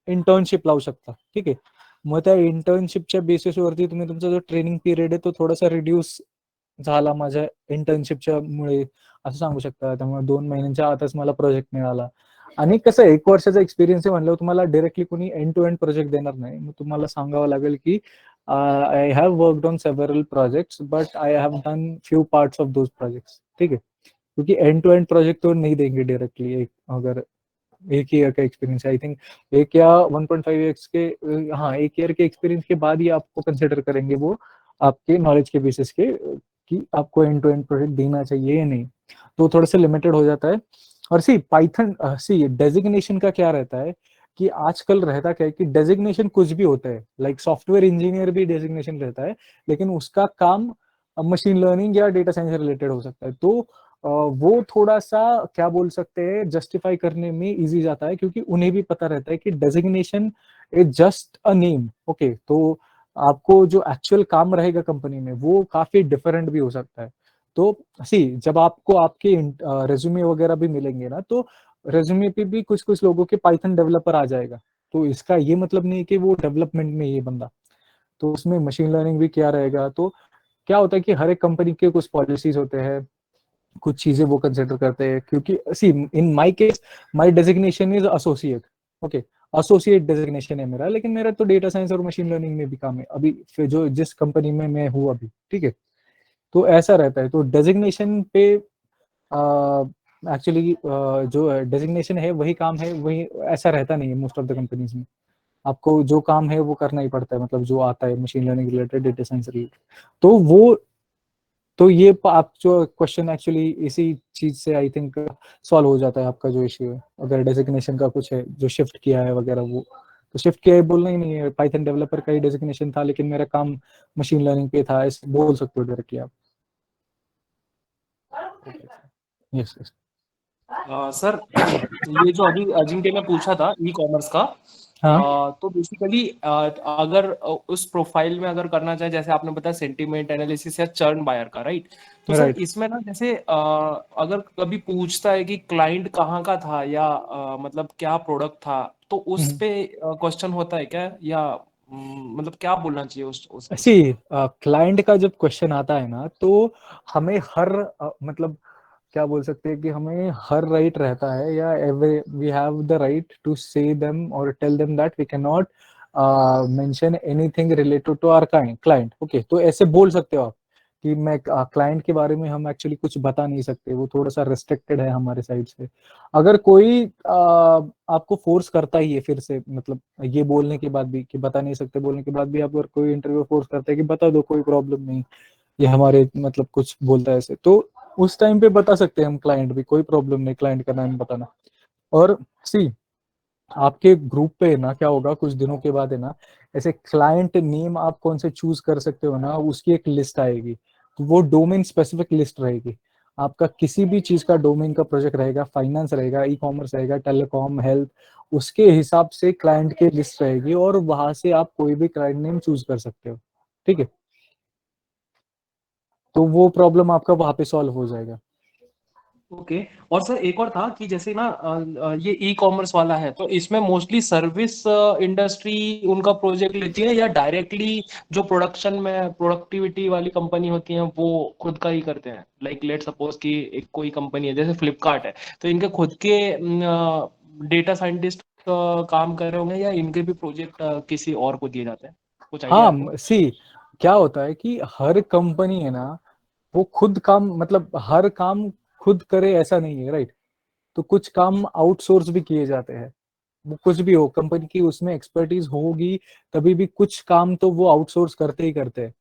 Internship लावू शकता. ठीक आहे. मग त्या इंटर्नशिपच्या बेसिसवरती तुम्ही तुमचा जो ट्रेनिंग पिरियड आहे तो थोडासा रिड्यूस झाला माझ्या इंटर्नशिपच्या मुळे असं सांगू शकता. त्यामुळे 2 महिन्यांच्या आतच मला प्रोजेक्ट मिळाला. आणि कसं आहे, 1 वर्षाचा एक्सपिरियन्स आहे म्हणल्यावर तुम्हाला डायरेक्टली कोणी एंड टू एंड प्रोजेक्ट देणार नाही. मग तुम्हाला सांगावं लागेल की I have worked on several projects but I have done few parts of those projects. ठीक है, क्योंकि एंड टू एंड प्रोजेक्ट तो नहीं देंगे डायरेक्टली. एक अगर 1 ईयर का एक्सपीरियंस है, आई थिंक 1 या 1.5 ईयर्स के, हाँ 1 ईयर के एक्सपीरियंस के बाद ही आपको कंसिडर करेंगे वो आपके नॉलेज के बेसिस के कि आपको एंड टू एंड प्रोजेक्ट देना चाहिए या नहीं. तो थोड़ा सा लिमिटेड हो जाता है. और सी पाइथन, सी डेजिग्नेशन का क्या रहता है कि आजकल रहता क्या है कि डेजिग्नेशन कुछ भी होता है, लाइक सॉफ्टवेयर इंजीनियर भी डेजिग्नेशन रहता है, लेकिन उसका काम मशीन लर्निंग या डेटा साइंस से रिलेटेड हो सकता है. तो वो थोड़ा सा क्या बोल सकते हैं, जस्टिफाई करने में इजी जाता है, क्योंकि उन्हें भी पता रहता है कि designation is just a name. Okay, तो आपको जो एक्चुअल काम रहेगा कंपनी में वो काफी डिफरेंट भी हो सकता है. तो सी जब आपको आपके रेज्यूमे वगैरह भी मिलेंगे ना, तो रेज्यूमे पे भी कुछ कुछ लोगों के पाइथन डेवलपर आ जाएगा. तो इसका ये मतलब नहीं कि वो डेवलपमेंट में ये बंदा, तो उसमें मशीन लर्निंग भी क्या रहेगा. तो क्या होता है कि हर एक कंपनी के कुछ पॉलिसीज होते हैं, कुछ चीजें वो कंसिडर करते हैं. क्योंकि see in my case my designation is associate. Okay, associate designation है मेरा, लेकिन मेरा तो डेटा साइंस और मशीन लर्निंग में भी काम है अभी फिर जो जिस कंपनी में मैं हूँ अभी. ठीक है, तो ऐसा रहता है. तो डेजिग्नेशन पे एक्चुअली जो डेजिग्नेशन है वही काम है, वही ऐसा रहता नहीं है मोस्ट ऑफ द कंपनीज में. आपको जो काम है वो करना ही पड़ता है, मतलब जो आता है machine learning related, data science related. तो वो तो ये आप जो क्वेश्चन एक्चुअली इसी चीज से आई थिंक सॉल्व हो जाता है आपका जो इश्यू है. अगर डेजिग्नेशन का कुछ है जो शिफ्ट किया है वगैरह, वो तो शिफ्ट किया है बोलना ही नहीं है, पाइथन डेवलपर का ही डेजिग्नेशन था लेकिन मेरा काम मशीन लर्निंग पे था, ऐसे बोल सकते हो डायरेक्टली आप. Yes yes. सर ये जो अभी अजिंक्य ने पूछा था ई कॉमर्स का, हाँ तो बेसिकली अगर उस प्रोफाइल में अगर करना चाहे, जैसे आपने बताया सेंटीमेंट एनालिसिस या चर्न बायर का, राइट? तो सर राइट. इसमें ना जैसे अगर कभी पूछता है कि क्लाइंट कहाँ का था या मतलब क्या प्रोडक्ट था, तो उस पे क्वेश्चन होता है क्या, या मतलब क्या बोलना चाहिए उस पे? सी क्लाइंट का जब क्वेश्चन आता है ना, तो हमें हर मतलब क्या बोल सकते हैं कि हमें हर राइट रहता है, या every we have the right to say them और tell them that we can not mention anything related to our client. Okay, तो ऐसे बोल सकते हो आप कि मैं क्लाइंट के बारे में हम एक्चुअली कुछ बता नहीं सकते, वो थोड़ा सा रिस्ट्रिक्टेड है हमारे साइड से. अगर कोई आपको फोर्स करता ही है फिर से, मतलब ये बोलने के बाद भी कि बता नहीं सकते, बोलने के बाद भी आप अगर कोई इंटरव्यू फोर्स करता है कि बता दो कोई प्रॉब्लम नहीं, ये हमारे मतलब कुछ बोलता है ऐसे, तो उस टाइम पे बता सकते हैं हम क्लाइंट भी, कोई प्रॉब्लम नहीं क्लाइंट का नाम बताना. और सी आपके ग्रुप पे ना क्या होगा कुछ दिनों के बाद है ना, ऐसे क्लाइंट नेम आप कौन से चूज कर सकते हो ना, उसकी एक लिस्ट आएगी. तो वो डोमेन स्पेसिफिक लिस्ट रहेगी. आपका किसी भी चीज का डोमेन का प्रोजेक्ट रहेगा, फाइनेंस रहेगा, ई कॉमर्स रहेगा, टेलीकॉम, हेल्थ, उसके हिसाब से क्लाइंट की लिस्ट रहेगी, और वहां से आप कोई भी क्लाइंट नेम चूज कर सकते हो. ठीक है, तो वो प्रॉब्लम आपका वहां पे सॉल्व हो जाएगा. ओके। और सर एक और था कि जैसे ना ये ई कॉमर्स वाला है, तो इसमें मोस्टली सर्विस इंडस्ट्री उनका प्रोजेक्ट लेती है, या डायरेक्टली जो प्रोडक्शन में प्रोडक्टिविटी वाली कंपनी होती है वो खुद का ही करते हैं? लाइक लेट सपोज कि एक कोई कंपनी है जैसे फ्लिपकार्ट है, तो इनके खुद के डेटा साइंटिस्ट काम कर रहे होंगे, या इनके भी प्रोजेक्ट किसी और को दिए जाते हैं? कुछ आइडिया है आपको? हाँ सी क्या होता है कि हर कंपनी है ना, वो खुद काम, मतलब हर काम खुद करे ऐसा नहीं है, राइट? तो कुछ काम आउटसोर्स भी किए जाते हैं. वो कुछ भी हो, कंपनी की उसमें एक्सपर्टीज होगी तभी भी कुछ काम तो वो आउटसोर्स करते ही करते हैं.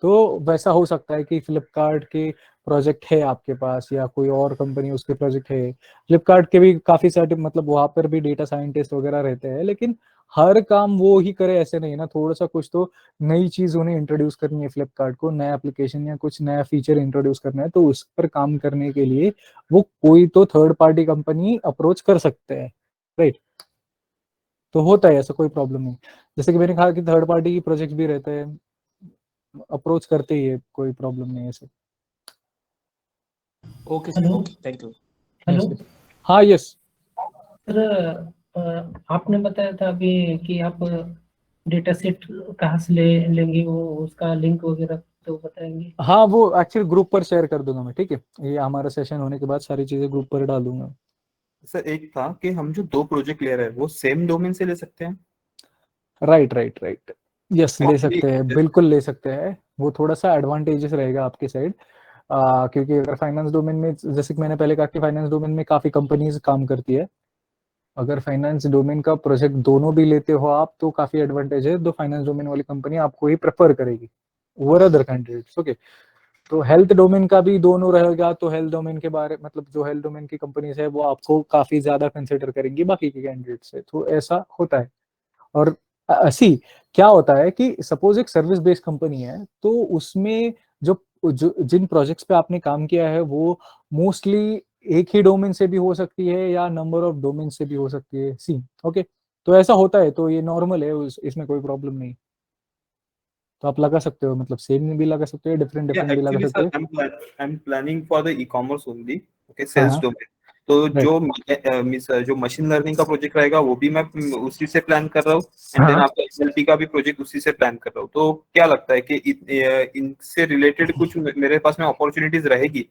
तो वैसा हो सकता है कि फ्लिपकार्ट के प्रोजेक्ट है आपके पास, या कोई और कंपनी उसके प्रोजेक्ट है. फ्लिपकार्ट के भी काफी सारे, मतलब वहां पर भी डेटा साइंटिस्ट वगैरह रहते हैं, लेकिन हर काम वो ही करे ऐसे नहीं ना. थोड़ा सा कुछ तो नई चीज उन्हें इंट्रोड्यूस करनी है, फ्लिपकार्ट को नया एप्लीकेशन या कुछ नया फीचर इंट्रोड्यूस करना है, तो उस पर काम करने के लिए वो कोई तो थर्ड पार्टी कंपनी अप्रोच कर सकते हैं, राइट? तो होता है ऐसा, कोई प्रॉब्लम नहीं. जैसे कि मैंने कहा कि थर्ड पार्टी की प्रोजेक्ट भी रहते हैं, अप्रोच करते ही है, कोई प्रॉब्लम नहीं है ऐसे. Okay sir, hello okay, thank you. Hello Yes, yes. हाँ यस. सर आपने बताया था अभी कि आप डेटा सेट कहाँ से ले लेंगे, वो उसका लिंक वगैरह तो बताएंगे। हाँ, वो एक्चुअली ग्रुप पर शेयर कर दूंगा मैं, ठीक है, ये हमारा सेशन होने के बाद सारी चीजें ग्रुप पर डाल दूंगा। सर एक था कि हम जो दो प्रोजेक्ट ले रहे हैं वो सेम डोमेन से ले सकते हैं। राइट राइट राइट, यस ले Only- सकते हैं, बिल्कुल ले सकते हैं। वो थोड़ा सा एडवांटेजेस रहेगा आपके साइड, क्योंकि अगर फाइनेंस डोमेन में, जैसे कि मैंने पहले कहा कि फाइनेंस डोमेन में काफी कंपनीज काम करती है। अगर फाइनेंस डोमेन का प्रोजेक्ट दोनों भी लेते हो आप, तो काफी एडवांटेज है, तो फाइनेंस डोमेन वाली कंपनी आपको ही प्रेफर करेगी ओवर अदर कैंडिडेट्स। ओके, तो हेल्थ डोमेन का भी दोनों रहेगा, तो हेल्थ डोमेन के बारे, मतलब जो हेल्थ डोमेन की कंपनीज है वो आपको काफी ज्यादा कंसिडर करेंगी बाकी के कैंडिडेट से, तो ऐसा होता है। और ऐसी क्या होता है कि सपोज एक सर्विस बेस्ड कंपनी है, तो उसमें जो जिन प्रोजेक्ट्स पे आपने काम किया है वो मोस्टली एक ही डोमेन से भी हो सकती है या नंबर ऑफ डोमेन से भी हो सकती है, सी। ओके, तो ऐसा होता है, तो ये नॉर्मल है, इसमें कोई प्रॉब्लम नहीं। तो आप लगा सकते हो, मतलब सेम में भी लगा सकते हो, डिफरेंट Yeah, डिफरेंट भी लगा actually, सकते sir, हो। I'm planning for the e-commerce only. Okay, हाँ sales हाँ, domain. तो राइट। जो मशीन लर्निंग का प्रोजेक्ट रहेगा वो भी मैं उसी से प्लान कर रहा हूँ, एंड देन हाँ, आपका एसएलपी का भी प्रोजेक्ट उसी से प्लान कर रहा हूँ। तो क्या लगता है कि इनसे रिलेटेड कुछ मेरे पास में अपॉर्चुनिटीज रहेगी?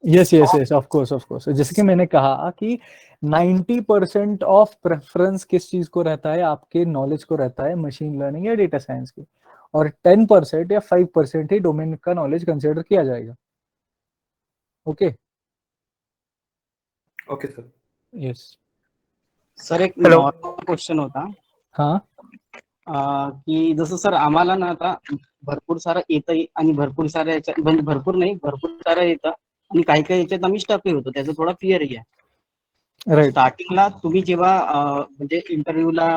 Yes yes yes, of course of course, जैसे कि मैंने कहा कि 90% ऑफ प्रेफरेंस किस चीज को रहता है, आपके नॉलेज को रहता है, मशीन लर्निंग या डेटा साइंस की, और 10% या 5% ही डोमेन का नॉलेज कंसिडर किया जाएगा। Okay, okay sir. Yes. Sir एक हेलो। नॉर्मल क्वेश्चन होता हाँ की जसं सर आम्हाला ना आता भरपूर सारं येतंय आणि भरपूर साऱ्या याच्यात म्हणजे भरपूर नाही, भरपूर सारं येतं आणि काही काही याच्यात आम्ही स्टक होतो, त्याचा थोडा फिअरही आहे. राइट, स्टार्टिंगला तुम्ही जेव्हा म्हणजे इंटरव्ह्यूला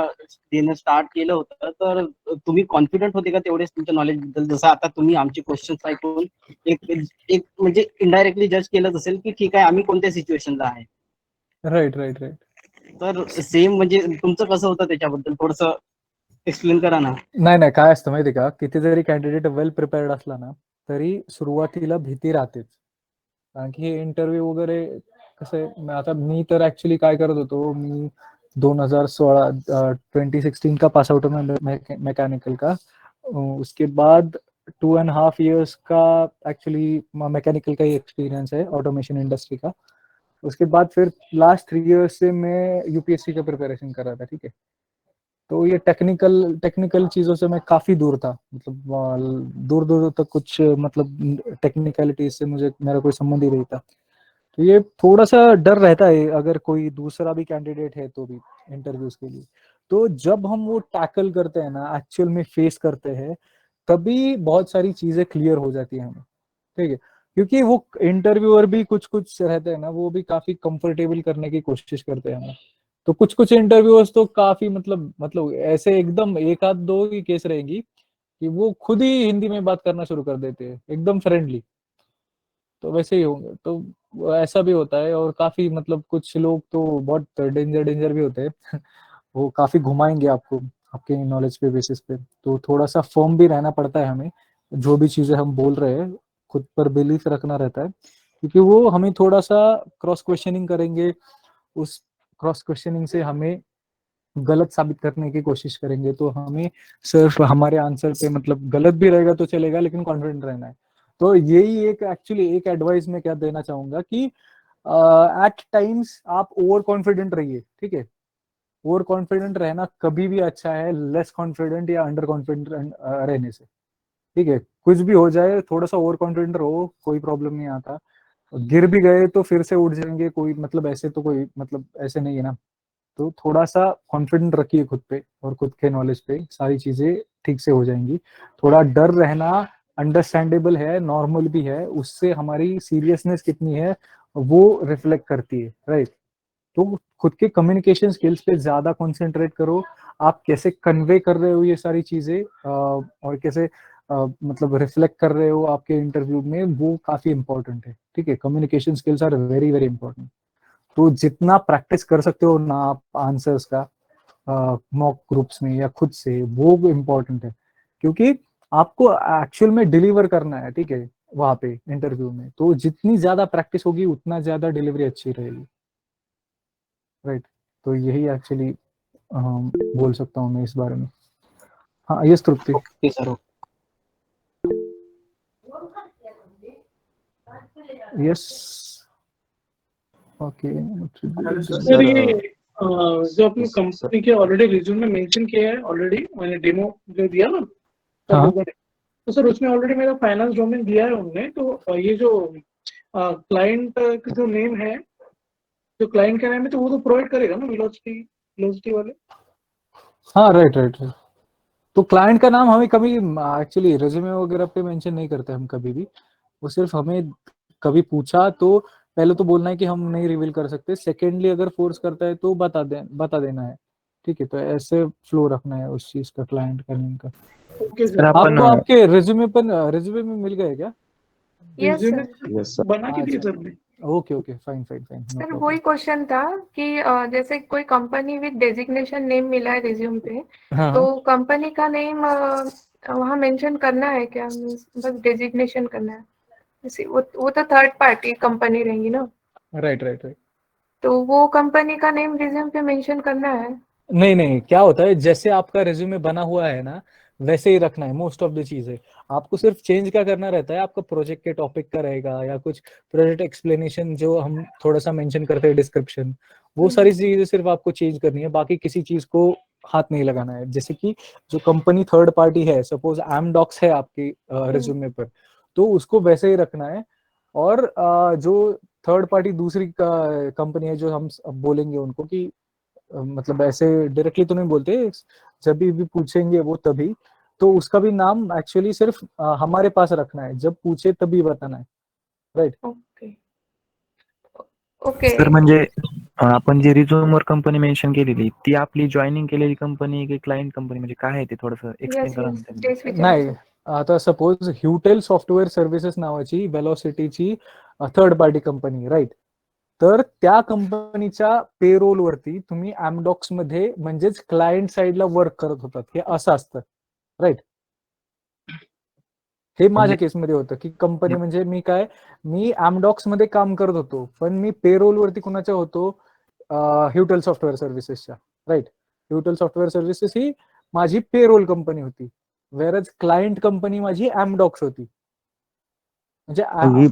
देणं स्टार्ट केलं होतं, तर तुम्ही कॉन्फिडंट होते का तेवढेच तुमच्या नॉलेज बद्दल? जसं आता तुम्ही आमचे क्वेश्चन्स ऐकून एक एक म्हणजे इनडायरेक्टली जज केलंच असेल की ठीक आहे आम्ही कोणत्या सिच्युएशनला आहे. Right right right. तर सेम म्हणजे तुमचं कसं होतं त्याच्याबद्दल थोडंसं एक्सप्लेन करा ना. नाही नाही, काय असतं माहिती का, किती जरी कॅन्डिडेट वेल प्रिपेअर्ड असला ना, तरी सुरुवातीला भीती राहतेच. कारण की हे इंटरव्ह्यू वगैरे कसं आहे, आता मी तर ऍक्च्युली काय करत होतो, मी 2016 2016 का पास आउट हूँ मैं मैकेनिकल का। उसके बाद 2.5 years का एक्चुअली मैकेनिकल का ही एक्सपीरियंस है ऑटोमेशन इंडस्ट्री का। उसके बाद फिर लास्ट 3 years से मैं यूपीएससी का प्रिपरेशन कर रहा था, ठीक है। तो ये टेक्निकल टेक्निकल चीजों से मैं काफी दूर था, मतलब दूर दूर तक कुछ, मतलब टेक्निकलिटी से मुझे, मेरा कोई संबंध ही नहीं था। तो ये थोड़ा सा डर रहता है अगर कोई दूसरा भी कैंडिडेट है तो भी इंटरव्यूज के लिए। तो जब हम वो टैकल करते हैं ना, एक्चुअल में फेस करते हैं, तभी बहुत सारी चीजें क्लियर हो जाती है हमें, ठीक है। क्योंकि वो इंटरव्यूअर भी कुछ कुछ रहते हैं ना, वो भी काफी कंफर्टेबल करने की कोशिश करते हैं हमें। तो कुछ कुछ इंटरव्यूअर्स तो काफी, मतलब ऐसे एकदम एक आध दो ही केस रहेंगी कि वो खुद ही हिंदी में बात करना शुरू कर देते हैं एकदम फ्रेंडली। तो वैसे ही होंगे, तो वो ऐसा भी होता है। और काफी, मतलब कुछ लोग तो बहुत डेंजर डेंजर भी होते हैं वो काफी घुमाएंगे आपको आपके नॉलेज पे बेसिस पे। तो थोड़ा सा फर्म भी रहना पड़ता है हमें, जो भी चीजें हम बोल रहे हैं खुद पर बिलीफ रखना रहता है, क्योंकि वो हमें थोड़ा सा क्रॉस क्वेश्चनिंग करेंगे। उस क्रॉस क्वेश्चनिंग से हमें गलत साबित करने की कोशिश करेंगे, तो हमें सिर्फ हमारे आंसर पे, मतलब गलत भी रहेगा तो चलेगा, लेकिन कॉन्फिडेंट रहना है। तो यही एक एक्चुअली एक एडवाइस मैं क्या देना चाहूंगा कि एट टाइम्स आप ओवर कॉन्फिडेंट रहिए, ठीक है। ओवर कॉन्फिडेंट रहना कभी भी अच्छा है लेस कॉन्फिडेंट या अंडर कॉन्फिडेंट रहने से, ठीक है। कुछ भी हो जाए, थोड़ा सा ओवर कॉन्फिडेंट रहो, कोई प्रॉब्लम नहीं आता। गिर भी गए तो फिर से उठ जाएंगे, कोई मतलब ऐसे तो कोई मतलब ऐसे नहीं है ना। तो थोड़ा सा कॉन्फिडेंट रखिए खुद पे और खुद के नॉलेज पे, सारी चीजें ठीक से हो जाएंगी। थोड़ा डर रहना अंडरस्टैंडेबल है, नॉर्मल भी है, उससे हमारी सीरियसनेस कितनी है वो रिफ्लेक्ट करती है, राइट। तो खुद के कम्युनिकेशन स्किल्स पे ज्यादा कंसंट्रेट करो, आप कैसे कन्वे कर रहे हो ये सारी चीजें, और कैसे मतलब रिफ्लेक्ट कर रहे हो आपके इंटरव्यू में, वो काफी इंपॉर्टेंट है, ठीक है। Communication skills are very very important. तो जितना प्रैक्टिस कर सकते हो ना आप आंसर्स का मॉक ग्रुप्स में या खुद से, वो इम्पोर्टेंट है, क्योंकि आपको एक्चुअल में डिलीवर करना है, ठीक है, वहां पे इंटरव्यू में। तो जितनी ज्यादा प्रैक्टिस होगी उतना ज्यादा डिलीवरी अच्छी रहेगी, राइट। तो यही एक्चुअली बोल सकता हूँ मैं इस बारे में। हाँ yes Tripti. Okay sir. Yes okay sir ये जो अपनी कंपनी के ऑलरेडी रिज्यूम में मेंशन किया है, ऑलरेडी मैंने डेमो जो दिया ना सर हाँ। लोगों ने, तो सर उसमें ऑलरेडी मेरा फाइनेंस डोमेन दिया है उन्होंने। तो ये जो क्लाइंट का जो नेम है, जो क्लाइंट का नेम है, तो वो तो प्रोवाइड करेगा ना वेलोसिटी वाले? हाँ राइट राइट राइट। तो क्लाइंट का नाम हमें कभी एक्चुअली रेज्यूमे वगैरह पे मेंशन नहीं करते हम कभी भी। वो सिर्फ हमें कभी पूछा तो पहले तो बोलना है कि हम नहीं रिवील कर सकते, सेकेंडली अगर फोर्स करता है तो बता देना है। ठीक है, तो ऐसे फ्लो रखना है उस चीज का, क्लाइंट का नेम का। Okay sir sir. आपण आपको आपके रेज्यूमे में मिल गए क्या? Yes resume sir. Yes sir बना के दिए सर ने। Okay okay fine fine fine no sir problem. वही क्वेश्चन था कि जैसे कोई कंपनी विद डेजिग्नेशन नेम मिला है रिज्यूम पे, हाँ तो कंपनी का नेम वहाँ मेंशन करना है क्या? Means बस डेजिग्नेशन करना है? जैसे वो तो थर्ड पार्टी कंपनी रहेंगी ना, राइट राइट राइट। तो वो कंपनी का नेम रिज्यूम पे मेंशन करना है? नहीं नहीं, क्या होता है जैसे आपका रिज्यूमे बना हुआ है ना वैसे ही रखना है मोस्ट ऑफ द चीजें। आपको सिर्फ चेंज क्या करना रहता है, आपका प्रोजेक्ट के टॉपिक का रहेगा या कुछ प्रोजेक्ट एक्सप्लेनेशन जो हम थोड़ा सा मेंशन करते हैं डिस्क्रिप्शन, वो सारी चीजें सिर्फ आपको चेंज करनी है, बाकी किसी चीज को हाथ नहीं लगाना है। जैसे कि जो कंपनी थर्ड पार्टी है, सपोज एमडॉक्स है आपकी रिज्यूमे पर, तो उसको वैसे ही रखना है। और जो थर्ड पार्टी दूसरी कंपनी है जो हम अब बोलेंगे उनको कि मतलब ऐसे डायरेक्टली तो नहीं बोलते, जब भी पूछेंगे वो तभी, तो उसका भी नाम एक्चुअली सिर्फ हमारे पास रखना है, जब पूछे तभी बताना है। राइट। Okay okay. सर म्हणजे आपण जे रिझ्यूम वर कंपनी मेन्शन केलेली ती आपली जॉईनिंग केलेली कंपनी की क्लायंट कंपनी, म्हणजे काय आहे ते थोडंसं एक्सप्लेन यस करा ना यस त्यांनी. तेच नाही, विचारायचं. आता सपोज ह्युटेल सॉफ्टवेअर सर्व्हिसेस नावाची वेलॉसिटीची थर्ड पार्टी कंपनी, राईट, तर त्या कंपनीच्या पेरोल वरती तुम्ही एमडॉक्स मध्ये म्हणजेच क्लायंट साइडला वर्क करत होतात, हे असं असतं. राईट. हे माझ्या केसमध्ये होतं की कंपनी म्हणजे मी एमडॉक्स मध्ये काम करत होतो, पण मी पेरोल वरती कुणाच्या होतो, ह्युटेल सॉफ्टवेअर सर्व्हिसेसच्या. राईट. ह्युटेल सॉफ्टवेअर सर्व्हिसेस ही माझी पेरोल कंपनी होती, वेरज क्लायंट कंपनी माझी एमडॉक्स होती. म्हणजे ही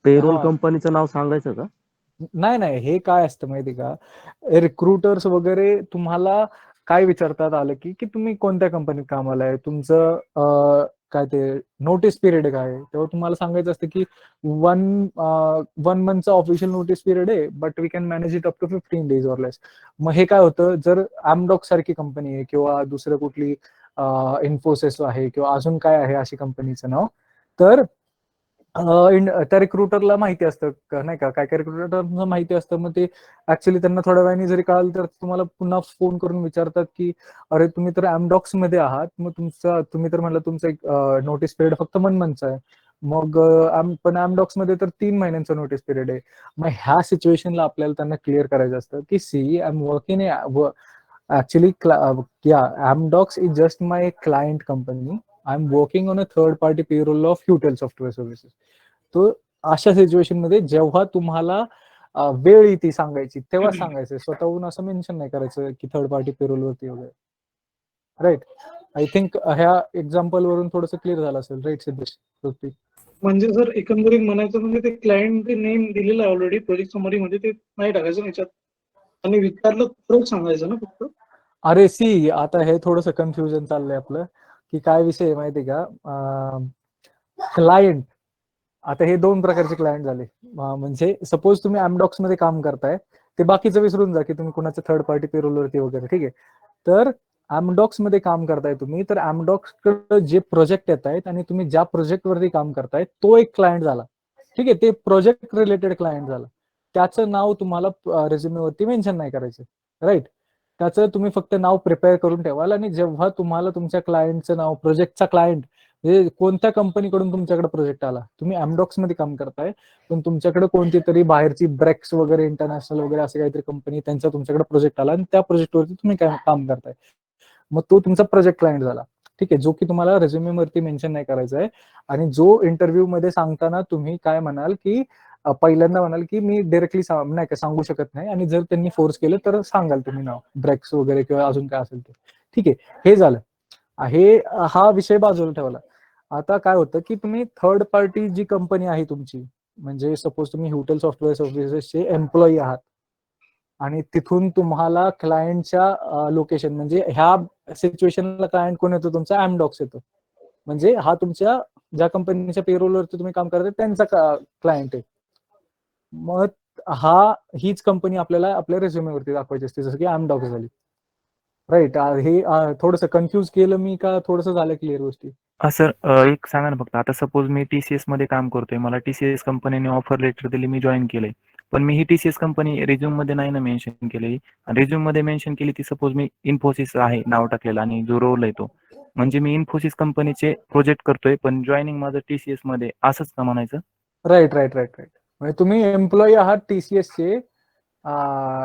पेरोल हा. कंपनीचं नाव सांगायचं का? नाही नाही, हे काय असतं माहिती का, रिक्रुटर्स वगैरे तुम्हाला काय विचारतात आलं की तुम्ही कोणत्या कंपनीत कामाला आहे, तुमचं काय ते नोटीस पिरियड काय आहे, तेव्हा तुम्हाला सांगायचं असतं की वन मंथचा ऑफिशियल नोटीस पिरियड आहे, but we can manage it up to 15 days or less. मग हे काय होतं, जर एमडॉक सारखी कंपनी आहे किंवा दुसरं कुठली इन्फोसिस आहे किंवा अजून काय आहे अशी कंपनीचं नाव, तर त्या रिक्रुटरला माहिती असतं नाही का, काय काय रिक्रुटरला माहिती असतं. मग ते ऍक्च्युली त्यांना थोड्या वेळाने जरी कळालं तर तुम्हाला पुन्हा फोन करून विचारतात की अरे तुम्ही तर एमडॉक्स मध्ये आहात, मग तुम्ही तर म्हणलं तुमचं एक नोटीस पिरियड फक्त 1 monthचा आहे, मग पण एमडॉक्स मध्ये तर 3 महिन्यांचा नोटीस पिरियड आहे. मग ह्या सिच्युएशनला आपल्याला त्यांना क्लिअर करायचं असतं की see I am working actually Amdocs is just my client company. I'm working on a third party payroll of Hutel software services. तो अशा सिच्युएशन मध्ये जेव्हा तुम्हाला वेळ येते सांगायची तेव्हा सांगायचं, स्वतःहून असं मेन्शन नाही करायचं की थर्ड पार्टी पेरोल वरती वगैरे. राईट. आय थिंक ह्या एक्झाम्पल वरून थोडंसं क्लिअर झालं असेल. राईट सिद्धेश? म्हणजे सर एकंदरीत म्हणायचं म्हणजे ते क्लायंट नेम दिलेलं आहे ऑलरेडी प्रोजेक्ट समरी मध्ये, ते नाही टाकायचं ना याच्यात, आणि विचारलं तर सांगायचं ना फक्त. अरे सी, आता हे थोडंसं कन्फ्युजन चाललंय आपलं की काय विषय आहे माहिती का, क्लायंट, आता हे 2 प्रकारचे क्लायंट झाले. म्हणजे सपोज तुम्ही एमडॉक्स मध्ये काम करताय, ते बाकीचं विसरून जा की तुम्ही कुणाच्या थर्ड पार्टी पेरोल वरती वगैरे, ठीक आहे. तर एमडॉक्स मध्ये काम करताय तुम्ही, तर एमडॉक्स कडे जे प्रोजेक्ट येत आहेत आणि तुम्ही ज्या प्रोजेक्ट वरती काम करताय तो एक क्लायंट झाला. ठीक आहे, ते प्रोजेक्ट रिलेटेड क्लायंट झालं. त्याचं नाव तुम्हाला रेझ्युमे वरती मेन्शन नाही करायचं. राईट. त्याचं तुम्ही फक्त नाव प्रिपेअर करून ठेवाल, आणि जेव्हा तुम्हाला तुमच्या क्लायंटचं नाव, प्रोजेक्टचा क्लायंट म्हणजे कोणत्या कंपनीकडून तुमच्याकडे प्रोजेक्ट आला, तुम्ही एमडॉक्स मध्ये काम करताय पण तुमच्याकडे कोणती तरी बाहेरची ब्रेक्स वगैरे इंटरनॅशनल वगैरे असे काहीतरी कंपनी, त्यांचा तुमच्याकडे प्रोजेक्ट आला आणि त्या प्रोजेक्टवरती तुम्ही काम करताय, मग तो तुमचा प्रोजेक्ट क्लायंट झाला. ठीक आहे, जो की तुम्हाला रेझ्युमे वरती मेन्शन नाही करायचा आहे. आणि जो इंटरव्ह्यू मध्ये सांगताना तुम्ही काय म्हणाल की पहिल्यांदा म्हणाल की मी डायरेक्टली नाही का सांगू शकत नाही, आणि जर त्यांनी फोर्स केलं तर सांगाल तुम्ही नाव ब्रेक्स वगैरे किंवा अजून काय असेल ते. ठीक आहे, हे झालं. हा विषय बाजूला ठेवला. आता काय होतं की तुम्ही थर्ड पार्टी जी कंपनी आहे तुमची, म्हणजे सपोज तुम्ही हॉटेल सॉफ्टवेअर सर्व्हिसेसचे एम्प्लॉई आहात आणि तिथून तुम्हाला क्लायंटच्या लोकेशन, म्हणजे ह्या सिच्युएशनला क्लायंट कोण येतो तुमचा, एमडॉक्स येतो. म्हणजे हा तुमच्या ज्या कंपनीच्या पेरोलवरती तुम्ही काम करता त्यांचा क्लायंट आहे. मग हीच कंपनी आपल्याला आपल्या रेझ्युमेवरती दाखवायची असते, जसं की एमडॉक्स झाली. राईट. हे थोडंसं कन्फ्युज केलं मी का थोडंसं झालं क्लिअर गोष्टी? सर एक सांगा ना फक्त, आता सपोज मी TCS मध्ये काम करतोय, मला TCS कंपनीने ऑफर लेटर दिली, मी जॉईन केलंय, पण मी ही TCS कंपनी रिझ्यूम मध्ये नाही ना मेन्शन केलेली. रिझ्यूम मध्ये मेन्शन केली ती सपोज मी इन्फोसिस आहे नाव टाकलेलं आणि जो रोल आहे तो, म्हणजे मी इन्फोसिस कंपनीचे प्रोजेक्ट करतोय पण जॉईनिंग माझं TCS मध्ये, असंच का म्हणायचं? Right right right right. म्हणजे तुम्ही एम्प्लॉई आहात TCSचे,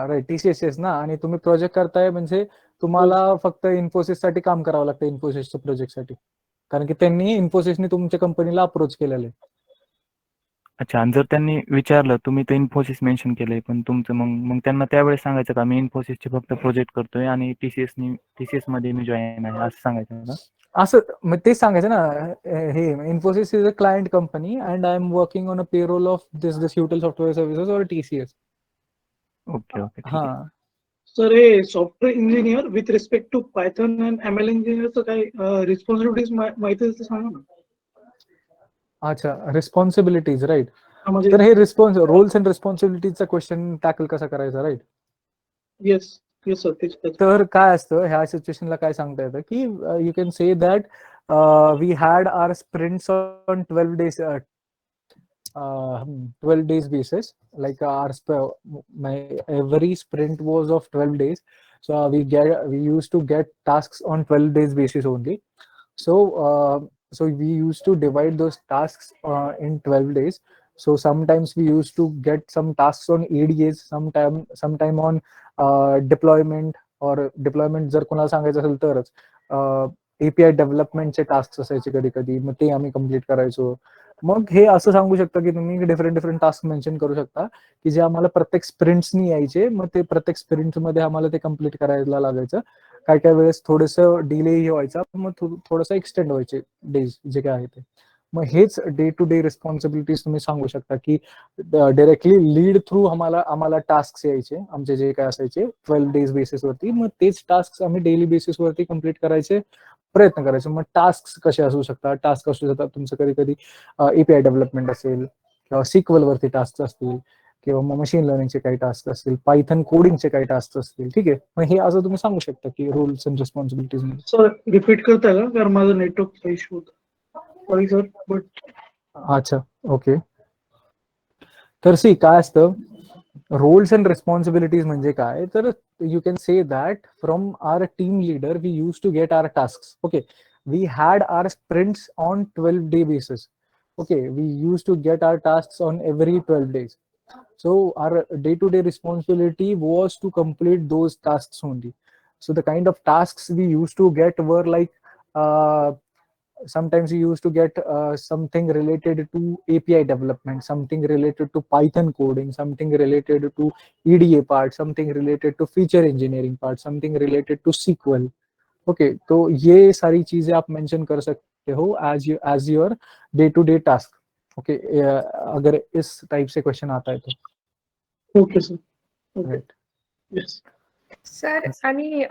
राईट, TCS ना, आणि तुम्ही प्रोजेक्ट करताय म्हणजे तुम्हाला फक्त इन्फोसिस साठी काम करावं लागतं, इन्फोसिसच्या प्रोजेक्टसाठी, कारण की त्यांनी इन्फोसिसने तुमच्या कंपनीला अप्रोच केलेलं आहे. अच्छा, आणि जर त्यांनी विचारलं तुम्ही तर इन्फोसिस मेन्शन केलंय पण तुमचं, मग त्यांना त्यावेळेस सांगायचं का मी इन्फोसिसचे फक्त प्रोजेक्ट करतोय आणि TCS मध्ये मी जॉईन आहे, असं सांगायचं का? असं मग तेच सांगायचं ना, हे Infosys is a client company and I am working on a payroll of this hotel software services और TCS. ओके ओके, ठीक हा. आहे. सर हे software engineer with respect to Python and ML इंजिनियरचं काही रिस्पॉन्सिबिलिटीज माहिती आहे तर सांगा ना. अच्छा, रिस्पॉन्सिबिलिटीज, राईट. हा, म्हणजे तर हे रोल्स अँड रिस्पॉन्सिबिलिटीजचा क्वेश्चन टॅकल कसा करायचा, राईट? येस येस सर, तेच तर काय असतं ह्या सिच्युएशनला, काय सांगता येतं की you can say that we had our sprints on 12 days 12 days basis, like every sprint was of 12 days, so we used to get tasks on 12 days basis only. So we used to divide those tasks in 12 days. So sometimes we used to get some tasks on EDAs, sometime on deployment, or deployment जर कोणाला सांगायचं असेल तरच API डेव्हलपमेंटचे task असायचे कधी कधी, मग ते आम्ही कम्प्लीट करायचो. मग हे असं सांगू शकता की तुम्ही डिफरंट टास्क मेन्शन करू शकता की जे आम्हाला प्रत्येक स्प्रिंट्सनी यायचे, मग ते प्रत्येक स्प्रिंट मध्ये आम्हाला ते कम्प्लीट करायला लागायचं. काय काय वेळेस थोडंसं डिले व्हायचा, मग थोडंसं एक्सटेंड व्हायचे डेज जे काय आहे ते. मग हेच डे टू डे रिस्पॉन्सिबिलिटीज तुम्ही सांगू शकता की डायरेक्टली लीड थ्रू आम्हाला टास्क यायचे, आमचे जे काय असायचे 12 days बेसिसवरती, मग तेच टास्क आम्ही डेली बेसिसवरती कम्प्लीट करायचे प्रयत्न करायचे. मग टास्क कसे असू शकतात, टास्क असू शकतात तुमचं कधी कधी API डेव्हलपमेंट असेल, किंवा SQL वरती टास्क असतील, किंवा मग मशीन लर्निंगचे काही टास्क असतील, पायथन कोडिंगचे काही टास्क असतील. ठीक आहे, मग हे असं तुम्ही सांगू शकता की रोल्स अँड रिस्पॉन्सिबिलिटीज मध्ये. सर रिपीट करता का, कारण माझा नेटवर्कचा इश्यू होता. सॉरी सर, बट अच्छा, ओके. तर सी काय असतं रोल्स अँड रिस्पॉन्सिबिलिटीज म्हणजे काय, तर you can say that from our team leader we use to get our task. Okay, we had our sprints on 12-day basis. Okay, we used to get our tasks on every 12 days. So our day-to-day responsibility was to complete those tasks only. So the kind of tasks we used to get were like sometimes we used to get something related to API development, something related to Python coding, something related to EDA part, something related to feature engineering part, something related to SQL. ओके, तो ये सारी चीजें आप mention कर सकते हो as your day to day task. Okay, अगर इस टाइप से क्वेश्चन आता है तो. Okay sir, okay, right. Yes. Sir आणि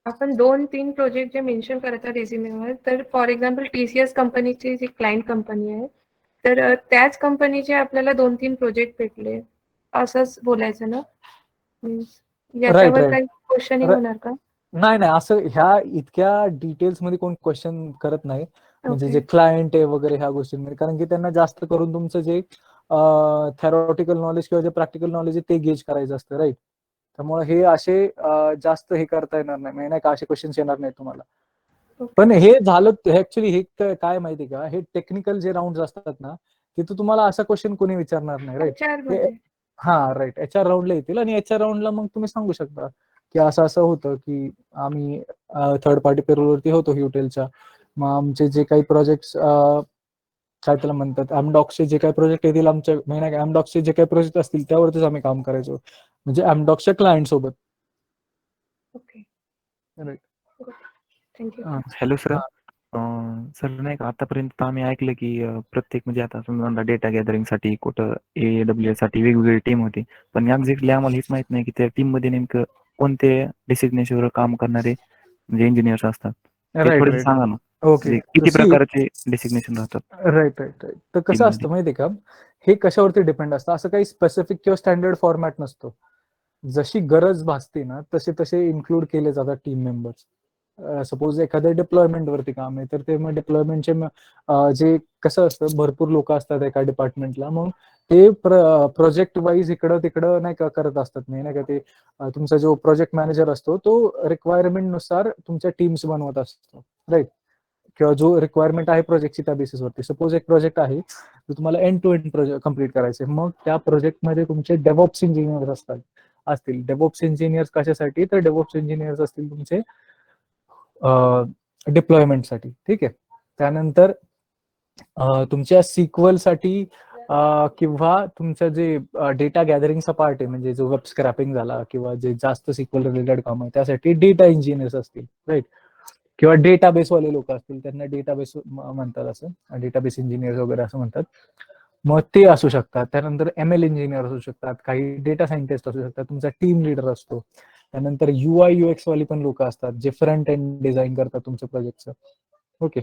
आपण 2-3 प्रोजेक्ट जे मेन्शन करत आहे रेझ्युमेवर, तर फॉर एक्झाम्पल TCS कंपनीची जी क्लायंट कंपनी आहे, तर त्याच कंपनीचे आपल्याला 2-3 प्रोजेक्ट भेटले, असंच बोलायचं ना? याच्यावर राईट. काही क्वेश्चन होणार का? नाही, असं ह्या इतक्या डिटेल्स मध्ये कोण क्वेश्चन करत नाही, म्हणजे ओके. जे क्लायंट आहे वगैरे ह्या गोष्टींमध्ये, कारण की त्यांना जास्त करून तुमचं जे थेरॉटिकल नॉलेज किंवा जे प्रॅक्टिकल नॉलेज आहे ते गेज करायचं असतं, राईट. त्यामुळे हे असे जास्त हे करता येणार नाही, नाही का, असे क्वेश्चन्स येणार नाही तुम्हाला. पण हे झालं ऍक्च्युली, हे काय माहिती का, हे टेक्निकल जे राऊंड असतात ना, तिथं तुम्हाला असा क्वेश्चन कोणी विचारणार नाही, राईट. HR मध्ये. हा, राईट, HR राऊंडला येतील, आणि HR राऊंडला मग तुम्ही सांगू शकता की असं असं होतं की आम्ही थर्ड पार्टी पेरोलवरती होतो हॉटेलच्या, मग आमचे जे काही प्रोजेक्ट काय त्याला म्हणतात, एमडॉक्सचे जे काही प्रोजेक्ट येतील आमच्या, नाही का, एमडॉक्सचे जे काही प्रोजेक्ट असतील त्यावरतीच आम्ही काम करायचो, म्हणजे एमडॉक्सच्या क्लायंट सोबत. Okay. Right. Thank you. Hello sir. Sir नाही का आतापर्यंत आम्ही ऐकलं की प्रत्येक म्हणजे आता समजा डेटा गॅदरिंगसाठी कुठं AWS साठी वेगवेगळी टीम होती, पण एक्झॅक्टली आम्हाला हेच माहित नाही की त्या टीम मध्ये नेमकं कोणते डेसिग्नेशनवर काम करणारे म्हणजे इंजिनियर्स असतात, ते राईट थोडं राईट सांगा ना. ओके. म्हणजे किती प्रकारचे डेसिग्नेशन राहतात राईट राईट राईट तर कसं टीममध्ये? असतं माहितीये का, हे कशावरती डिपेंड असतं, असं काही स्पेसिफिक किंवा स्टँडर्ड फॉर्मॅट नसतो. जशी गरज भासते ना तसे तसे इन्क्लूड केले जातात टीम मेंबर्स. सपोज एखाद्या डिप्लॉयमेंट वरती काम आहे तर ते मग डिप्लॉयमेंटचे जे कसं असतं, भरपूर लोक असतात एका डिपार्टमेंटला, मग ते प्रोजेक्ट वाईज इकडं तिकडं नाही का करत असतात, नाही का, ते तुमचा जो प्रोजेक्ट मॅनेजर असतो तो रिक्वायरमेंट नुसार तुमच्या टीम्स बनवत असतो. राईट. किंवा जो रिक्वायरमेंट आहे प्रोजेक्टची त्या बेसिसवरती, सपोज एक प्रोजेक्ट आहे तर तुम्हाला end to end project complete करायचे, मग त्या प्रोजेक्टमध्ये तुमचे डेव्हऑप्स इंजिनियर्स असतील. डेव्हऑप्स इंजिनियर्स कशासाठी, तर डेव्हऑप्स इंजिनियर्स असतील तुमचे डिप्लॉयमेंटसाठी. ठीक आहे. त्यानंतर तुमच्या सिक्वल साठी किंवा तुमचं जे डेटा गॅदरिंगचा पार्ट आहे, म्हणजे जो वेब स्क्रॅपिंग झाला किंवा जे जास्त सिक्वल रिलेटेड काम आहे त्यासाठी डेटा इंजिनियर्स असतील. राईट. किंवा डेटाबेसवाले लोक असतील, त्यांना डेटाबेस म्हणतात, असं डेटाबेस इंजिनियर वगैरे असं म्हणतात. मग ते असू शकतात. त्यानंतर ML इंजिनियर असू शकतात, काही डेटा सायंटिस्ट असू शकतात, तुमचा टीम लीडर असतो. त्यानंतर UI UX वाली पण लोक असतात जे फ्रंट एंड डिझाईन करतात तुमच्या प्रोजेक्टचं. ओके.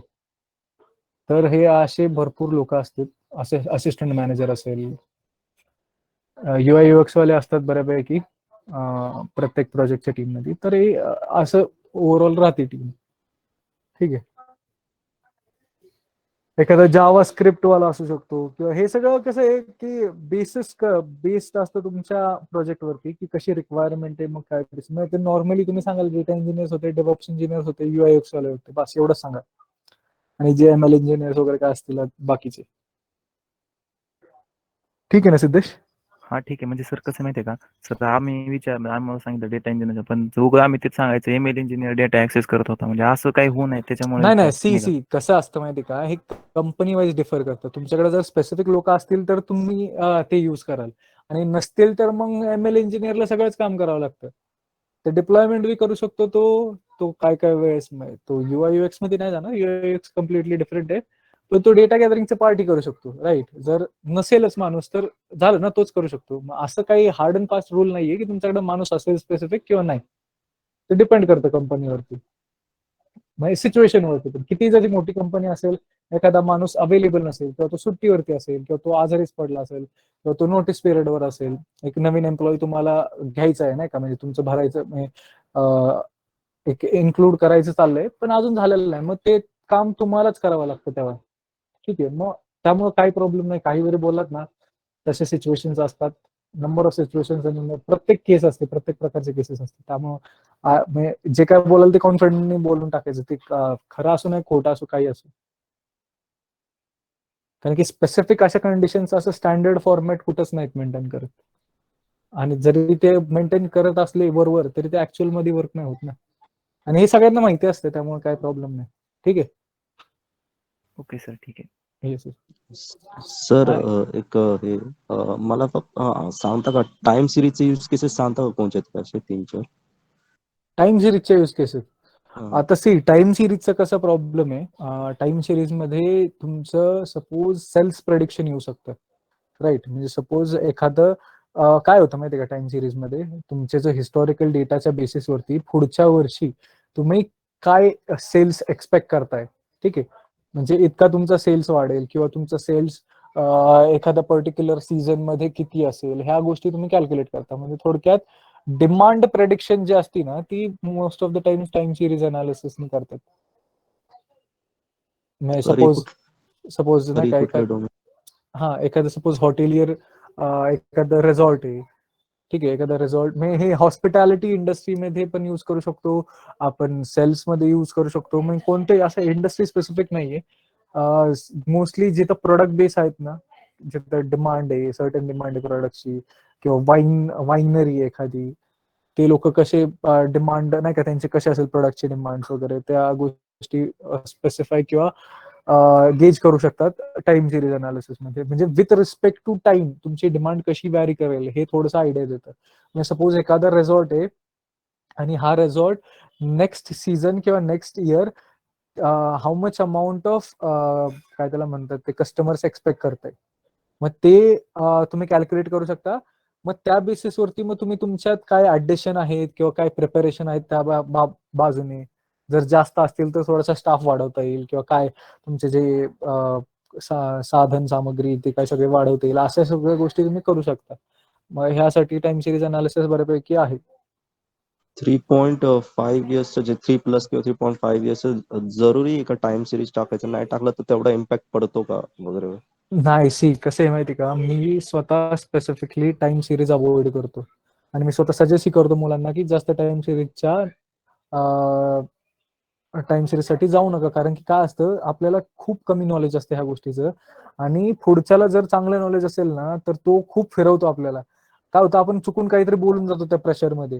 तर हे असे भरपूर लोक असतात. असे असिस्टंट मॅनेजर असेल, UI UX वाले असतात बऱ्यापैकी प्रत्येक प्रोजेक्टच्या टीम मध्ये. तर हे असं ओव्हरऑल राहते टीम. ठीक आहे. एखादा जावा स्क्रिप्ट वाला असू शकतो, किंवा हे सगळं कसं आहे की बेस्ड असतं तुमच्या प्रोजेक्टवरती की कशी रिक्वायरमेंट आहे, मग काय ते नॉर्मली तुम्ही सांगाल डेटा इंजिनियर्स होते, डेव्हऑप्स इंजिनियर्स होते, UI UX वाले होते, बस एवढंच सांगा. आणि जे ML इंजिनियर्स वगैरे काय असतील बाकीचे. ठीक आहे ना सिद्धेश? हा ठीक आहे. म्हणजे सर कसं माहितीये का, सर आम्ही आम्हाला सांगितलं डेटा इंजिनियर, पण जो आम्ही तेच सांगायचं ML इंजिनियर डेटा ऍक्सेस करत होता, म्हणजे असं काही होऊ नये त्याच्यामुळे नाही नाही का? सी कसं असतं माहिती का, हे कंपनी वाईज डिफर करतं. तुमच्याकडे जर स्पेसिफिक लोक असतील तर तुम्ही ते युज कराल, आणि नसतील तर मग ML इंजिनियरला सगळंच काम करावं लागतं. ते डिप्लॉयमेंट बी करू शकतो तो काय वेळेस तो UI UX मध्ये नाही जाणार, UI UX कम्प्लिटली डिफरंट आहे, पण तो डेटा गॅदरिंगचं पार्टी करू शकतो. राईट. जर नसेलच माणूस तर झालं ना, तोच करू शकतो. मग असं काही हार्ड अँड फास्ट रूल नाहीये की तुमच्याकडे माणूस असेल स्पेसिफिक किंवा नाही. ते डिपेंड करतं कंपनीवरती, म्हणजे सिच्युएशन वरती. पण किती जरी मोठी कंपनी असेल, एखादा माणूस अवेलेबल नसेल, किंवा तो सुट्टीवरती असेल, किंवा तो आजारीच पडला असेल, किंवा तो नोटीस पिरियडवर असेल, एक नवीन एम्प्लॉई तुम्हाला घ्यायचा आहे नाही का, म्हणजे तुमचं भरायचं, एक इन्क्लूड करायचं चाललंय पण अजून झालेलं नाही, मग ते काम तुम्हालाच करावं लागतं तेव्हा. ठीक आहे. मग त्यामुळे काही प्रॉब्लेम नाही. काही वेळी बोललात ना, तसे सिच्युएशन्स असतात, नंबर ऑफ सिच्युएशन्स, आणि प्रत्येक केस असते, प्रत्येक प्रकारचे केसेस असते. त्यामुळे म्हणजे जे काय बोलाल ते कॉन्फिडंटली बोलून टाकायचं, ते खरं असू नाही, खोटं असू, काही असू. कारण की स्पेसिफिक अशा कंडिशन्स असं स्टँडर्ड फॉर्मॅट कुठंच नाहीत मेंटेन करत, आणि जरी ते मेंटेन करत असले बरोबर तरी ते ऍक्च्युअल मध्ये वर्क नाही होत ना, आणि हे सगळ्यांना माहिती असते, त्यामुळे काय प्रॉब्लेम नाही. ठीक आहे. ओके सर, ठीक आहे. Yes, yes. सर एक हे मला फक्त सांगता का टाइम सिरीजचे यूज केसेस सांगता का कोणते आहेत असे 3-4? टाइम सिरीजचे यूज केसेस. हा. आता टाइम सिरीजचा कसा प्रॉब्लेम आहे, टाइम सिरीज मध्ये तुमचं सपोज सेल्स प्रेडिक्शन येऊ शकतं. राईट. म्हणजे सपोज एखादं काय होतं माहिती का, टाइम सिरीज मध्ये तुमचे जो हिस्टॉरिकल डेटाच्या बेसिसवरती पुढच्या वर्षी तुम्ही काय सेल्स एक्सपेक्ट करताय. ठीक आहे. म्हणजे इतका तुमचा सेल्स वाढेल, किंवा तुमचा सेल्स एखाद्या पर्टिक्युलर सीझन मध्ये किती असेल, ह्या गोष्टी तुम्ही कॅल्क्युलेट करता. म्हणजे थोडक्यात डिमांड प्रेडिक्शन जी असती ना, ती most of the time series analysis करतात. तरी सपोज नाही का, कुठले डोमेन? एखादं सपोज हॉटेलियर, एखादं रिसॉर्ट आहे. ठीक आहे. एखादा रिसॉर्ट म्हणजे हे हॉस्पिटॅलिटी इंडस्ट्रीमध्ये पण यूज करू शकतो आपण, सेल्स मध्ये यूज करू शकतो. म्हणजे कोणतेही असं इंडस्ट्री स्पेसिफिक नाहीये. मोस्टली जिथं प्रोडक्ट बेस आहेत ना, जिथं डिमांड आहे, सर्टन डिमांड आहे प्रोडक्टची, किंवा वाईनरी एखादी, ते लोक कसे डिमांड नाही का त्यांचे कसे असेल प्रोडक्टचे डिमांड वगैरे, त्या गोष्टी स्पेसिफाय किंवा गेज करू शकतात टाइम सिरीज अनालिसिस मध्ये. म्हणजे विथ रिस्पेक्ट टू टाइम तुमची डिमांड कशी व्हॅरी करेल हे थोडंसं आयडिया देतं. म्हणजे सपोज एखादा रिसॉर्ट आहे आणि हा रिसॉर्ट नेक्स्ट सीझन किंवा next year how much amount of काय त्याला म्हणतात ते कस्टमर्स एक्सपेक्ट करताय, मग ते तुम्ही कॅल्क्युलेट करू शकता. मग त्या बेसिसवरती मग तुम्ही तुमच्यात काय ऍडिशन आहेत किंवा काय प्रिपरेशन आहेत त्या बाजूने, जर जास्त असतील तर थोडासा स्टाफ वाढवता येईल किंवा काय तुमचे जे साधन सामग्री ते काय सगळे वाढवता येईल, अशा सगळ्या गोष्टी तुम्ही करू शकता. मग ह्यासाठी टाइम सिरीज अनालिसिस बऱ्यापैकी आहे. 3.5 इयर्सचं जे 3+ किंवा 3.5 इयर्सचं जरुरी आहे का टाइम सिरीज टाकायचं? नाही टाकलं तर तेवढा इम्पॅक्ट पडतो का वगैरे? नाही, सी कसं आहे माहिती का, मी स्वतः स्पेसिफिकली टाइम सिरीज अवॉइड करतो आणि मी स्वतः सजेस्ट करतो मुलांना की जास्त टाइम सिरीजसाठी जाऊ नका. कारण की काय असतं, आपल्याला खूप कमी नॉलेज असते ह्या गोष्टीचं आणि पुढच्याला जर चांगलं नॉलेज असेल ना तर तो खूप फिरवतो आपल्याला. काय होतं, आपण चुकून काहीतरी बोलून जातो त्या प्रेशरमध्ये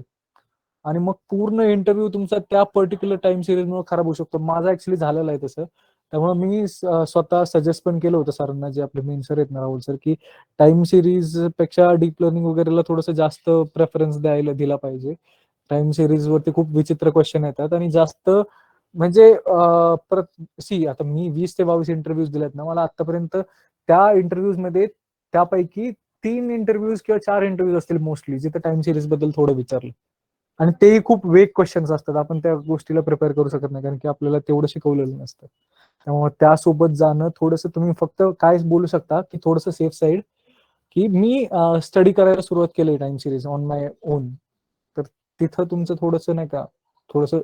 आणि मग पूर्ण इंटरव्ह्यू तुमचा त्या पर्टिक्युलर टाइम सिरीजमुळे खराब होऊ शकतो. माझा ऍक्च्युली झालेला आहे तसं. त्यामुळे मी स्वतः सजेस्ट पण केलं होतं सरांना, जे आपले मेन सर आहेत ना राहुल सर, की टाइम सिरीज पेक्षा डीप लर्निंग वगैरेला थोडंसं जास्त प्रेफरन्स दिला पाहिजे. टाइम सिरीज वरती खूप विचित्र क्वेश्चन येतात आणि जास्त म्हणजे सी आता मी 20 ते 22 इंटरव्ह्यूज दिलेत ना, मला आतापर्यंत त्या इंटरव्ह्यूज मध्ये त्यापैकी 3 इंटरव्ह्यूज किंवा 4 इंटरव्ह्यूज असतील मोस्टली जिथे टाइम सिरीज बद्दल थोडं विचारलं आणि तेही खूप वेग क्वेश्चन्स असतात. आपण त्या गोष्टीला प्रिपेअर करू शकत नाही कारण की आपल्याला तेवढं शिकवलेलं नसतं. त्यामुळे त्यासोबत जाणं थोडंसं, तुम्ही फक्त काय बोलू शकता की थोडंसं सेफ साईड, की मी स्टडी करायला सुरुवात केली time series on my on, तर तिथं तुमचं थोडंसं नाही का थोडंसं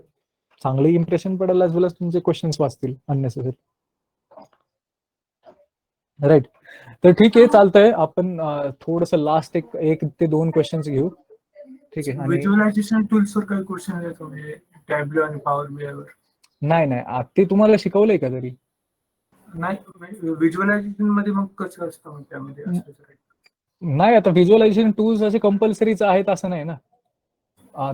चांगलं इम्प्रेशन पडेल, ॲज वेल एज तुमचे क्वेश्चन्स वाचतील अननेसेसरी. राईट, तर ठीक आहे, चालतंय. आपण थोडंसं लास्ट एक ते 2 क्वेश्चन्स घेऊ. ठीक आहे. आणि व्हिज्युअलायझेशन टूल्सवर काही क्वेश्चन आहेत म्हणजे टॅब्लो आणि पॉवर बीआय वर? नाही ते तुम्हाला शिकवलंय का तरी? नाही, व्हिज्युअलायझेशन मध्ये मग कसं असतं मग त्यामध्ये नाही, आता व्हिज्युअलायझेशन टूल्स असे कंपल्सरीच आहेत असं नाही ना.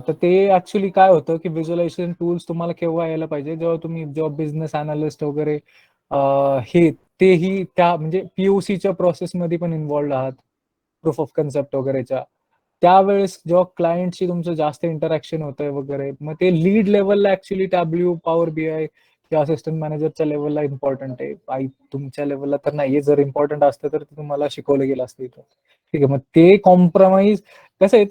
तर ते ऍक्च्युली काय होतं की व्हिज्युअलायझेशन टूल्स तुम्हाला केव्हा यायला पाहिजे, जेव्हा बिझनेस अनालिस्ट वगैरे हे तेही त्या म्हणजे पीओसीच्या प्रोसेसमध्ये पण इन्व्हॉल्ड आहात, प्रूफ ऑफ कन्सेप्ट वगैरेच्या त्यावेळेस, जेव्हा क्लायंटशी तुमचं जास्त इंटरॅक्शन होतंय वगैरे, मग ते लीड लेवलला ऍक्च्युली टॅब्ल्यू, पॉवर बीआय किंवा असिस्टंट मॅनेजरच्या लेवलला इम्पॉर्टंट आहे. तुमच्या लेवलला तर नाहीये. जर इम्पॉर्टंट असतं तर ते तुम्हाला शिकवलं गेलं असतं इथं. ठीक आहे. मग ते कॉम्प्रोमाइज कसं आहे,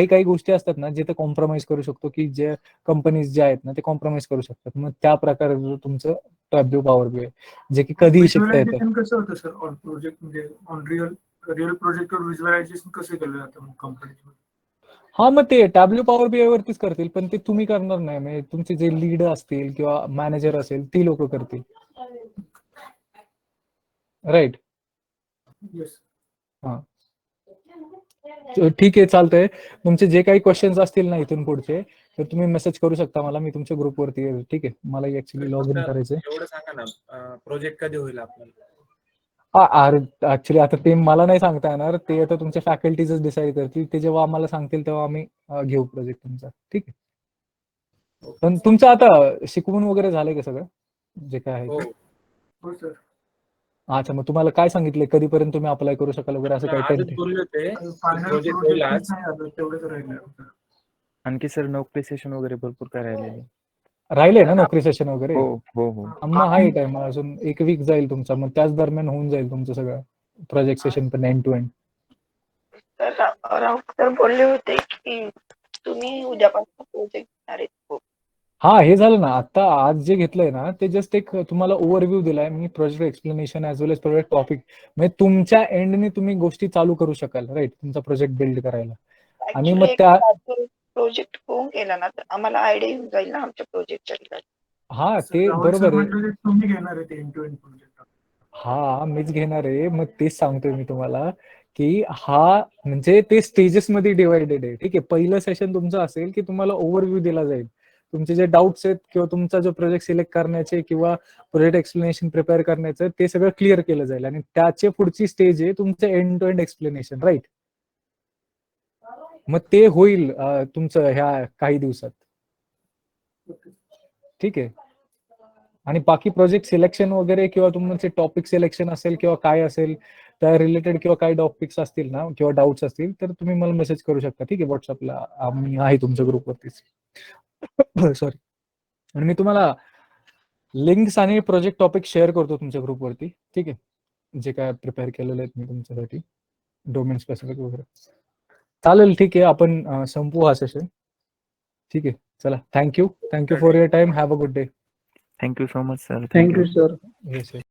काही गोष्टी असतात ना जिथे कॉम्प्रोमाइज करू शकतो, की जे कंपनीज जे आहेत ना ते कॉम्प्रोमाइज करू शकतात. मग त्या प्रकारे तुमचं टॅब्ल्यू, पॉवर बीआय जे की कधीही शिकता येतं. व्हिज्युअलायझेशन कसं होतं सर ऑन प्रोजेक्ट, म्हणजे ऑन रिअल प्रोजेक्टवर व्हिज्युअलायझेशन कसं केलं जातं मग कंपनीमध्ये? हा, मग ते टॅब्ल्यू, पॉवर बीआय वरतीच करतील, पण ते तुम्ही करणार नाही. म्हणजे तुमचे जे लीड असतील किंवा मॅनेजर असेल ती लोक करतील. राईट. येस. हा, ठीक आहे, चालतंय. तुमचे जे काही क्वेश्चन्स असतील ना इथून पुढचे, तर तुम्ही मेसेज करू शकता मला. मी तुमच्या ग्रुपवरती आहे. ठीक आहे. मला ऍक्च्युली लॉग इन करायचंय. एवढं सांगा ना, प्रोजेक्ट कधी होईल आपल्याला? ऍक्च्युली आता ते मला नाही सांगता येणार. ते आता तुमच्या फॅकल्टीजच डिसाईड करतील. ते जेव्हा आम्हाला सांगतील तेव्हा आम्ही घेऊ प्रोजेक्ट तुमचा. ठीक आहे. पण तुमचं आता शिकवून वगैरे झालंय का सगळं जे काय आहे? हो सर. अच्छा, मग तुम्हाला काय सांगितले, कधीपर्यंत तुम्ही अप्लाय करू शकाल वगैरे असं काही आजच बोलले होते फायनल प्रोजेक्ट होईल आज. प्रोजेक्ट नाही आलं, तेवढंच राहिलं. आणखी सर नोकरी सेशन वगैरे भरपूर काय राहिलेले? राहिलंय ना नोकरी सेशन वगैरे? हो हो हो. मग आहे टाइम, अजून 1 वीक जाईल तुमचा. मग त्याच दरम्यान होऊन जाईल तुमचं सगळं प्रोजेक्ट सेशन पण end to end. Raut sir बोलले होते की तुम्ही उद्यापासून प्रोजेक्ट घेणार आहेत. हा, हे झालं ना. आता आज जे घेतलंय ना ते जस्ट एक तुम्हाला ओव्हरव्ह्यू दिलाय मी, प्रोजेक्ट एक्सप्लेनेशन ऍज वेल एज प्रोजेक्ट टॉपिक. म्हणजे तुमच्या एंडने तुम्ही गोष्टी चालू करू शकाल, राईट, तुमचा प्रोजेक्ट बिल्ड करायला. आणि मग त्या प्रोजेक्ट होऊन गेला ना तर आम्हाला आयडिया येऊन जाईल ना आमच्या प्रोजेक्टच्या. हा, ते बरोबर आहे. तुम्ही घेणार आहे एंड टू एंड प्रोजेक्ट? हा, मीच घेणार आहे. मग तेच सांगतोय मी तुम्हाला की हा म्हणजे ते स्टेजेस मध्ये डिवाइडेड आहे. ठीक आहे. पहिलं सेशन तुमचं असेल की तुम्हाला ओव्हरव्ह्यू दिला जाईल, तुमचे जे डाऊट्स आहेत किंवा तुमचा जो प्रोजेक्ट सिलेक्ट करण्याचे किंवा प्रोजेक्ट एक्सप्लेनेशन प्रिपेअर करण्याचं ते सगळं क्लिअर केलं जाईल. आणि त्याची पुढची स्टेज आहे तुमचं end to end explanation, right. मग ते होईल तुमचं ह्या काही दिवसात. ठीक आहे. आणि बाकी प्रोजेक्ट सिलेक्शन वगैरे किंवा तुमचे टॉपिक सिलेक्शन असेल किंवा काय असेल त्या रिलेटेड किंवा काही टॉपिक्स असतील ना किंवा डाऊट्स असतील तर तुम्ही मला मेसेज करू शकता. ठीक आहे, व्हॉट्सअपला आम्ही आहे तुमच्या ग्रुपवरतीच. सॉरी. आणि मी तुम्हाला लिंक्स आणि प्रोजेक्ट टॉपिक शेअर करतो तुमच्या ग्रुपवरती. ठीक आहे, जे काय प्रिपेअर केलेले आहेत मी तुमच्यासाठी डोमेन स्पेसिफिक वगैरे. चालेल, ठीक आहे, आपण संपू हा सेशन. ठीक आहे, चला, thank you for your time. Have a good day. Thank you so much sir. Thank you sir. Yes.